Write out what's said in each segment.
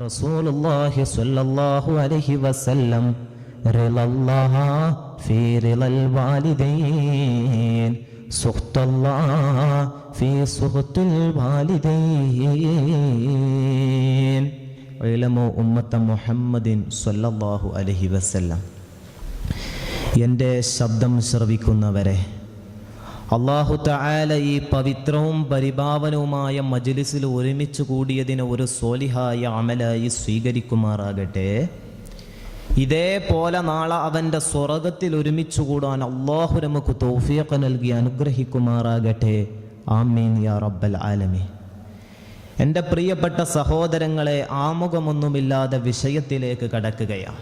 റസൂലുള്ളാഹി സ്വല്ലല്ലാഹു അലൈഹി വസല്ലം റിളല്ലാഹ ഫീ റിളൽ വാലിദൈൻ സുഖ്തല്ലാഹ ഫീ സുഖ്തിൽ വാലിദൈൻ. ഇൽമു ഉമ്മത്ത മുഹമ്മദിൻ സ്വല്ലല്ലാഹു അലൈഹി വസല്ലം. എൻ്റെ ശബ്ദം ശ്രവിക്കുന്നവരെ, അല്ലാഹു തആല ഈ പവിത്രവും പരിഭാവനവുമായ മജ്ലിസിൽ ഒരുമിച്ച് കൂടിയതിനെ ഒരു സ്വാലിഹായ അമലായി സ്വീകരിക്കുമാറാകട്ടെ. ഇതേപോലെ നാളെ അവൻ്റെ സ്വർഗത്തിൽ ഒരുമിച്ച് കൂടാൻ അല്ലാഹു നമുക്ക് തൗഫീഖ് നൽകി അനുഗ്രഹിക്കുമാറാകട്ടെ. ആമീൻ യാ റബ്ബൽ ആലമീൻ. എൻ്റെ പ്രിയപ്പെട്ട സഹോദരങ്ങളെ, ആമുഖമൊന്നുമില്ലാതെ വിഷയത്തിലേക്ക് കടക്കുകയാണ്.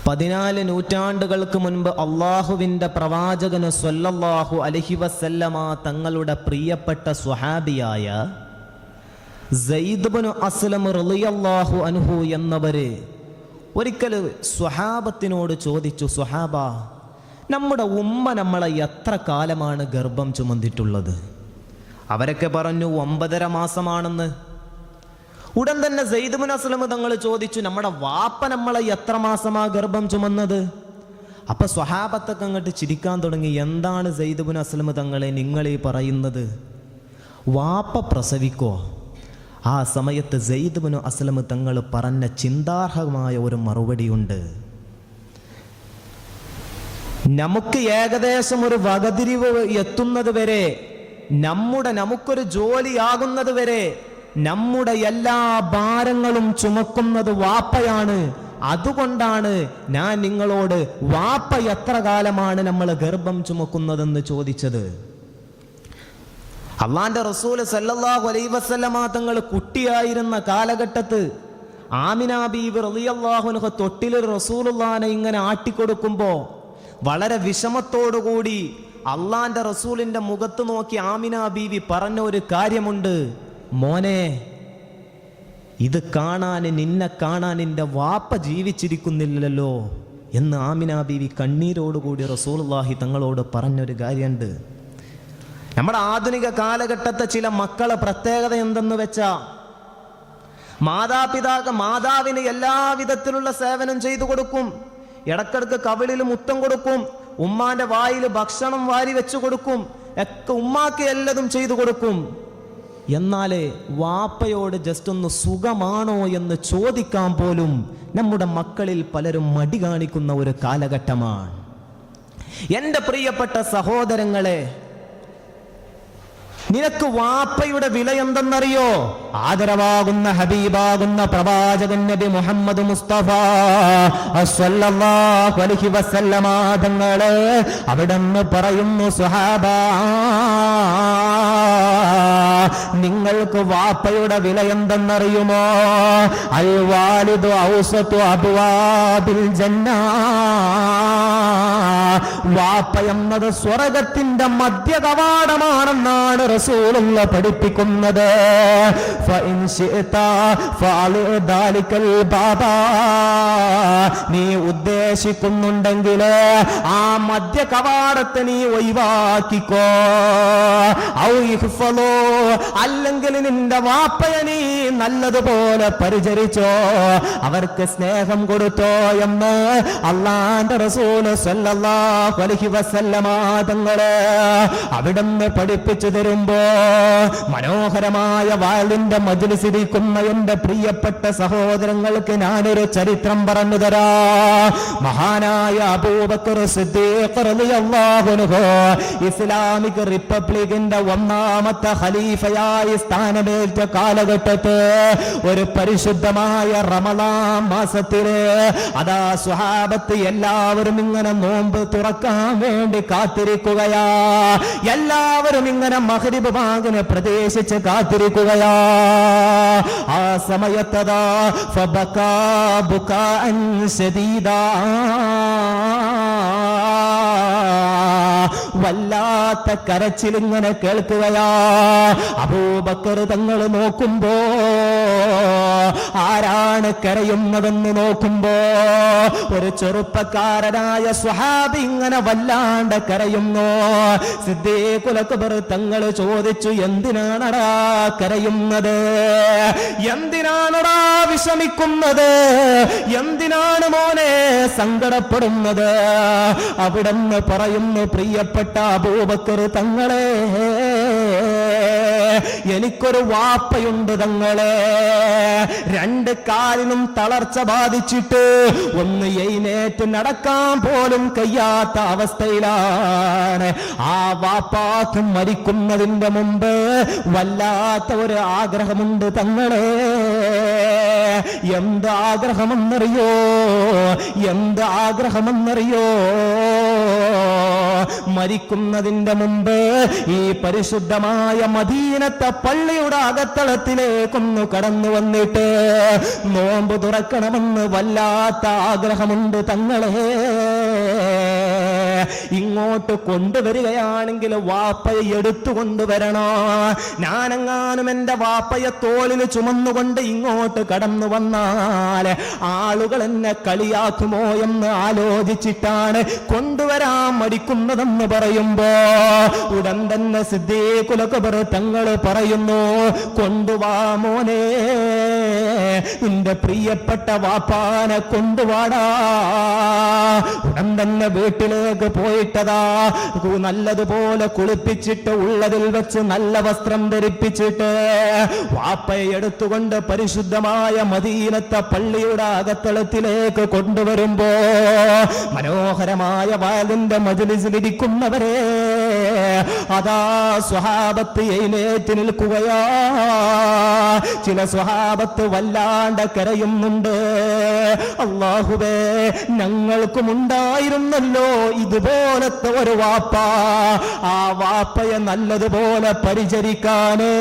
14 നൂറ്റാണ്ടുകൾക്ക് മുൻപ് അള്ളാഹുവിൻ്റെ പ്രവാചകന് സ്വല്ലല്ലാഹു അലൈഹി വസല്ലമ തങ്ങളുടെ പ്രിയപ്പെട്ട സ്വഹാബിയായ സയ്യിദ് ഇബ്നു അസ്ലം റളിയല്ലാഹു അൻഹു എന്നവര് ഒരിക്കൽ സ്വഹാബത്തിനോട് ചോദിച്ചു, സ്വഹാബ, നമ്മുടെ ഉമ്മ നമ്മളെ എത്ര കാലമാണ് ഗർഭം ചുമന്നിട്ടുള്ളത്? അവരൊക്കെ പറഞ്ഞു 9.5 മാസമാണെന്ന്. ഉടൻ തന്നെ സയ്യിദ് ഇബ്നു അസ്ലം തങ്ങൾ ചോദിച്ചു, നമ്മുടെ വാപ്പ നമ്മളെ എത്ര മാസമാ ഗർഭം ചുമന്നത്? അപ്പൊ സ്വഹാബത്തൊക്കെ അങ്ങോട്ട് ചിരിക്കാൻ തുടങ്ങി. എന്താണ് സയ്യിദ് ഇബ്നു അസ്ലം തങ്ങളെ നിങ്ങളീ പറയുന്നത്? വാപ്പ പ്രസവിക്കോ? ആ സമയത്ത് സയ്യിദ് ഇബ്നു അസ്ലം തങ്ങൾ പറഞ്ഞ ചിന്താർഹമായ ഒരു മറുപടിയുണ്ട്. നമുക്ക് ഏകദേശം ഒരു വകതിരിവ് എത്തുന്നത് വരെ, നമുക്കൊരു ജോലിയാകുന്നത് വരെ നമ്മുടെ എല്ലാ ഭാരങ്ങളും ചുമക്കുന്നത് വാപ്പയാണ്. അതുകൊണ്ടാണ് ഞാൻ നിങ്ങളോട് വാപ്പ എത്ര കാലമാണ് നമ്മൾ ഗർഭം ചുമക്കുന്നതെന്ന് ചോദിച്ചത്. അള്ളാന്റെ റസൂൽ സല്ലല്ലാഹു അലൈഹി വസല്ലമ തങ്ങൾ കുട്ടിയായിരുന്ന കാലഘട്ടത്ത് ആമിന ബീവി റളിയല്ലാഹു അൻഹ തൊട്ടിൽ റസൂലുള്ളാഹിനെ ഇങ്ങനെ ആട്ടിക്കൊടുക്കുമ്പോ വളരെ വിഷമത്തോടുകൂടി അള്ളാന്റെ റസൂലിന്റെ മുഖത്ത് നോക്കി ആമിന ബീവി പറഞ്ഞ ഒരു കാര്യമുണ്ട്, മോനെ, ഇത് കാണാൻ, നിന്നെ കാണാൻ നിന്റെ വാപ്പ ജീവിച്ചിരിക്കുന്നില്ലല്ലോ എന്ന് ആമിന ബീവി കണ്ണീരോടുകൂടി റസൂലുള്ളാഹി തങ്ങളോട് പറഞ്ഞൊരു കാര്യമുണ്ട്. നമ്മുടെ ആധുനിക കാലഘട്ടത്തെ ചില മക്കളെ പ്രത്യേകത എന്തെന്ന് വെച്ചാ, മാതാവിന് എല്ലാവിധത്തിലുള്ള സേവനം ചെയ്തു കൊടുക്കും, ഇടക്കിടക്ക് കവിളിൽ മുത്തം കൊടുക്കും, ഉമ്മാന്റെ വായിൽ ഭക്ഷണം വാരി വെച്ചു കൊടുക്കും, ഒക്കെ ഉമ്മാക്ക് എല്ലതും ചെയ്തു കൊടുക്കും. എന്നാലേ വാപ്പയോട് ജസ്റ്റ് ഒന്ന് സുഖമാണോ എന്ന് ചോദിക്കാൻ പോലും നമ്മുടെ മക്കളിൽ പലരും മടി കാണിക്കുന്ന ഒരു കാലഘട്ടമാണ്. എൻ്റെ പ്രിയപ്പെട്ട സഹോദരങ്ങളെ, നിനക്ക് വാപ്പയുടെ വില എന്തെന്നറിയോ? ആദരവാകുന്ന ഹബീബാകുന്ന പ്രവാചകൻ നബി മുഹമ്മദ് മുസ്തഫ സ്വല്ലല്ലാഹു അലൈഹി വസല്ലമ തങ്ങളെ അവിടെന്ന് പറയുന്നു, സ്വഹാബ, നിങ്ങൾക്ക് വാപ്പയുടെ വില എന്തെന്നറിയുമോ? അൽ വാലിദു ഔസതു അബ്വാബിൽ ജന്ന. വാപ്പ എന്നത് സ്വർഗത്തിന്റെ മധ്യ കവാടമാണെന്നാണ് റസൂലുള്ള പഠിപ്പിക്കുന്നത്. നീ ഉദ്ദേശിക്കുന്നുണ്ടെങ്കിൽ ആ മധ്യ കവാടത്തെ നീ ഒഴിവാക്കിക്കോ. അല്ലെങ്കിൽ നിന്റെ വാപ്പയെ നീ നല്ലതുപോലെ പരിചരിച്ചോ, അവർക്ക് സ്നേഹം കൊടുത്തോ എന്ന് അള്ളാന്റെ റസൂല് സ്വല്ലല്ലാഹു അലൈഹി വസല്ലമ തങ്ങളെ അവിടുന്ന് പഠിപ്പിച്ചു തരുമ്പോ, മനോഹരമായ വാളിന്റെ മജ്ലിസിരിക്കുന്ന എന്റെ പ്രിയപ്പെട്ട സഹോദരങ്ങൾക്ക് ഞാനൊരു ചരിത്രം പറഞ്ഞു തരാ. മഹാനായ അബൂബക്കർ സിദ്ദീഖ് റളിയല്ലാഹു അൻഹു ഇസ്ലാമിക് റിപ്പബ്ലിക്കിന്റെ 1ാമത്തെ ഖലീഫയായി സ്ഥാനമേറ്റ കാലഘട്ടത്ത് ഒരു പരിശുദ്ധമായ റമളാൻ മാസത്തില് അതാ സ്വഹാബത്ത് എല്ലാവരും ഇങ്ങനെ നോമ്പ് തുറക്കാൻ വേണ്ടി കാത്തിരിക്കുകയാ. എല്ലാവരും ഇങ്ങനെ മഗ്രിബ് ബാങ്കിനെ പ്രതീക്ഷിച്ച് കാത്തിരിക്കുകയാ. ആ സമയത്തതാ ഫബകാ ബുകാഅൻ ശദീദാ, വല്ലാത്ത കരച്ചിലിങ്ങനെ കേൾക്കുകയാ. അബൂബക്കർ തങ്ങൾ നോക്കുമ്പോ ആരാണ് എന്തിനാണ് കരയുന്നതെന്ന് നോക്കുമ്പോ ഒരു ചെറുപ്പക്കാരനായ സ്വഹാബി ഇങ്ങനെ വല്ലാണ്ട് കരയുന്നു. സിദ്ദീഖുൽ അക്ബർ തങ്ങൾ ചോദിച്ചു, എന്തിനാണടാ കരയുന്നത്? എന്തിനാണടാ വിഷമിക്കുന്നത്? എന്തിനാണ് മോനെ സങ്കടപ്പെടുന്നത്? അവിടുന്ന് പറയുന്നു, പ്രിയപ്പെട്ട അബൂബക്കർ തങ്ങളെ, എനിക്കൊരു വാപ്പയുണ്ട് തങ്ങളെ. രണ്ട് കാലിനും തളർച്ച ബാധിച്ചിട്ട് ഒന്ന് എഴുന്നേറ്റ് നടക്കാൻ പോലും കഴിയാത്ത അവസ്ഥയിലാണ്. ആ വാപ്പാക്ക് മരിക്കുന്നതിന്റെ മുമ്പ് വല്ലാത്ത ഒരു ആഗ്രഹമുണ്ട് തങ്ങളെ. എന്ത് ആഗ്രഹമെന്നറിയോ? എന്ത് ആഗ്രഹമെന്നറിയോ? മരിക്കുന്നതിന്റെ മുമ്പ് ഈ പരിശുദ്ധമായ മദീനത്തെ പള്ളിയുടെ അകത്തളത്തിലേക്കൊന്ന് കടന്നു വന്നിട്ട് നോമ്പ് തുറക്കണമെന്ന് വല്ലാത്ത ആഗ്രഹമുണ്ട് തങ്ങളെ. ഇങ്ങോട്ട് കൊണ്ടുവരികയാണെങ്കിൽ വാപ്പയെ എടുത്തു കൊണ്ടുവരണോ? ഞാനെങ്ങാനും എന്റെ വാപ്പയെ തോളിൽ ചുമന്നുകൊണ്ട് ഇങ്ങോട്ട് കടന്നു വന്നാൽ ആളുകൾ എന്നെ കളിയാക്കുമോ എന്ന് ആലോചിച്ചിട്ടാണ് കൊണ്ടുവരാൻ മടിക്കുന്നതെന്ന് പറയുമ്പോ ഉടൻ തന്നെ സിദ്ദീഖുൽ അക്ബർ തങ്ങൾ പറയുന്നു, കൊണ്ടുവാ മോനെ, നിന്റെ പ്രിയപ്പെട്ട വാപ്പാനെ കൊണ്ടുവാടാ. ഉടൻ തന്നെ വീട്ടിലേക്ക് പോയിട്ടതാ നല്ലതുപോലെ കുളിപ്പിച്ചിട്ട് ഉള്ളതിൽ വെച്ച് നല്ല വസ്ത്രം ധരിപ്പിച്ചിട്ട് വാപ്പയെ എടുത്തുകൊണ്ട് പരിശുദ്ധമായ മദീനത്തെ പള്ളിയുടെ അകത്തളത്തിലേക്ക് കൊണ്ടുവരുമ്പോ മനോഹരമായ വാലിന്റെ മജ്‌ലിസിലിരിക്കുന്നവരെ അതാ സ്വഹാബത്ത് എഴുന്നേറ്റ് നിൽക്കുകയാ. ചില സ്വഹാബത്ത് വല്ലാണ്ട് കരയുന്നുണ്ട്. അല്ലാഹുവേ, ഞങ്ങൾക്കുമുണ്ടായിരുന്നല്ലോ ഇതുപോലത്തെ ഒരു വാപ്പ. ആ വാപ്പയെ നല്ലതുപോലെ പരിചരിക്കാന്,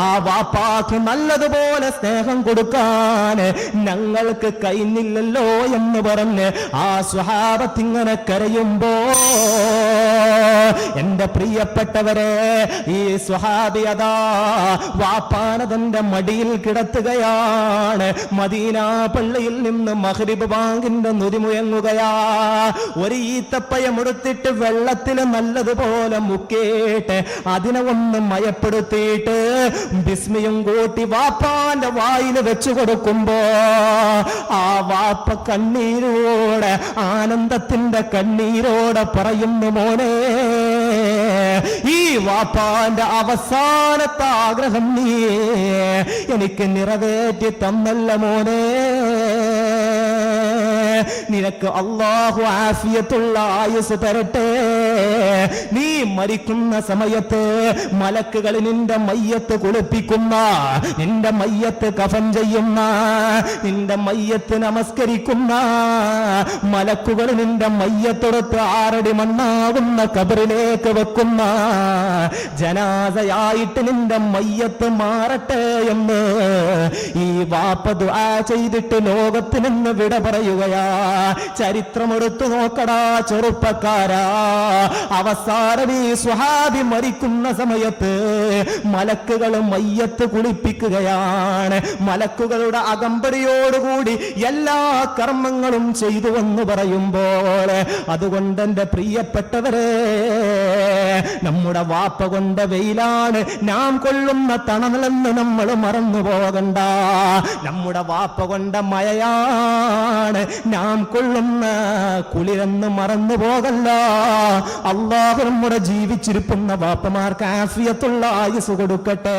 ആ വാപ്പാക്ക് നല്ലതുപോലെ സ്നേഹം കൊടുക്കാൻ ഞങ്ങൾക്ക് കഴിഞ്ഞില്ലല്ലോ എന്ന് പറഞ്ഞ് ആ സ്വഹാബത്ത് ഇങ്ങനെ കരയുമ്പോ എന്റെ പ്രിയപ്പെട്ടവരെ, ഈ സ്വഹാബി അതാ വാപ്പാനെ തന്റെ മടിയിൽ കിടത്തുകയാണ്. മദീന പള്ളിയിൽ നിന്ന് മഗ്രിബ് ബാങ്കിന്റെ നുതിമുയങ്ങുകയാ. ഒരു ഈത്തപ്പയം എടുത്തിട്ട് വെള്ളത്തിൽ നല്ലതുപോലെ മുക്കിയിട്ട് അതിനെ ഒന്ന് മയപ്പെടുത്തിയിട്ട് ബിസ്മിയും കൂട്ടി വാപ്പാന്റെ വായിൽ വെച്ചു കൊടുക്കുമ്പോ ആ വാപ്പ കണ്ണീരോടെ, ആനന്ദത്തിന്റെ കണ്ണീരോടെ പറയുന്നു, മോനെ, ഈ വാപ്പാന്റെ അവസാനത്തെ ആഗ്രഹം നീ എനിക്ക് നിറവേറ്റി തന്നല്ല മോനെ. നിനക്ക് അല്ലാഹു ആഫിയത്തുള്ള ആയുസ് തരട്ടെ. നീ മരിക്കുന്ന സമയത്ത് മലക്കുകൾ നിന്റെ മയ്യത്ത് കുളിപ്പിക്കുന്ന, നിന്റെ മയ്യത്ത് കഫൻ ചെയ്യുന്ന, നിന്റെ മയ്യത്ത് നമസ്കരിക്കുന്ന മലക്കുകൾ നിന്റെ മയ്യത്തെടുത്ത് 6 അടി മണ്ണാകുന്ന ഖബറിലേക്ക് വെക്കുന്ന ജനാസയായിട്ട് നിന്റെ മയ്യത്ത് മാറട്ടെ എന്ന് ഈ വാപ്പ ദുആ ചെയ്തിട്ട് ലോകത്തിൽ നിന്ന് വിട പറയുകയാ. ചരിത്രമെടുത്തു നോക്കടാ ചെറുപ്പക്കാരാ. അവസാനം ഈ സ്വഹാബി മരിക്കുന്ന സമയത്ത് മലക്കുകൾ മയ്യത്ത് കുളിപ്പിക്കുകയാണ്. മലക്കുകളുടെ അകമ്പടിയോടുകൂടി എല്ലാ കർമ്മങ്ങളും ചെയ്തു എന്ന് പറയുമ്പോൾ, അതുകൊണ്ട് എന്റെ പ്രിയപ്പെട്ടവരെ, നമ്മുടെ വാപ്പ കൊണ്ട വെയിലാണ് നാം കൊള്ളുന്ന തണലെന്ന് നമ്മൾ മറന്നു പോകണ്ട. നമ്മുടെ വാപ്പ കൊണ്ട മഴയാണ് നാം കൊള്ളുന്ന കുളിരെന്ന് മറന്നു പോകല്ല. അല്ലാഹു നമ്മുടെ ജീവിച്ചിരിക്കുന്ന വാപ്പമാർക്ക് ആഫിയത്തുള്ള ആയുസ് കൊടുക്കട്ടെ.